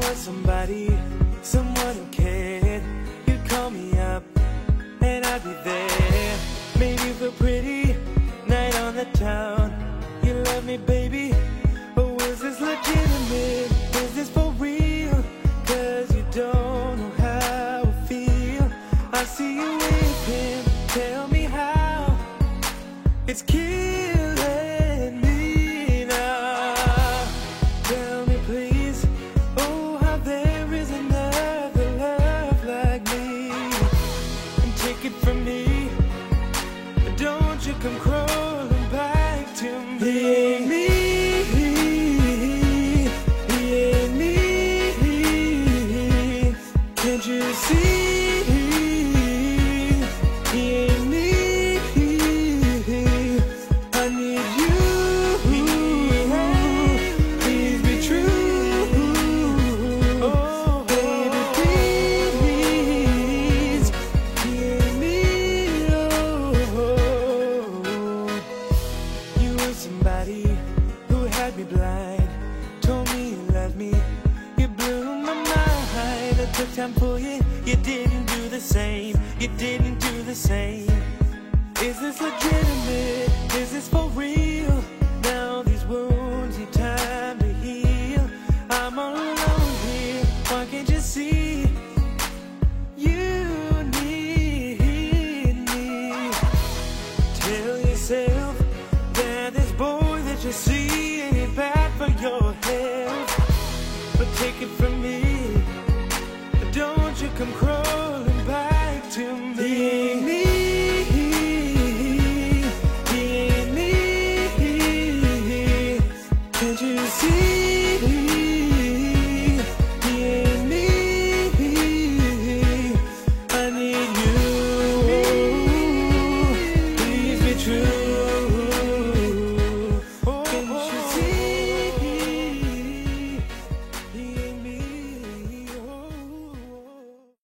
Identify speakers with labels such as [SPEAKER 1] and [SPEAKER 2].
[SPEAKER 1] was somebody, someone who cared. You'd call me up and I'd be there. Made you feel pretty, night on the town. You love me, baby. Oh, is this legitimate? Is this for real? Cause you don't know how I feel. I see you with him, tell me how. It's killing me now. Tell me please, oh how there is another love like me. And take it from me, don't you come crawling back to me. He ain't me, he ain't me. Can't you see? He ain't me. I need you. Please be true. Oh, baby, please. He ain't me. You were somebody who had me blind, told me you loved me, you blew my mind. I took time for you, you didn't do the same, you didn't do the same. Is this legitimate? Is this for real? Now these wounds need time to heal. I'm all alone here, why can't you see? You need me. Tell yourself that this boy that you see ain't bad for your health. But take it from me, don't you come crawling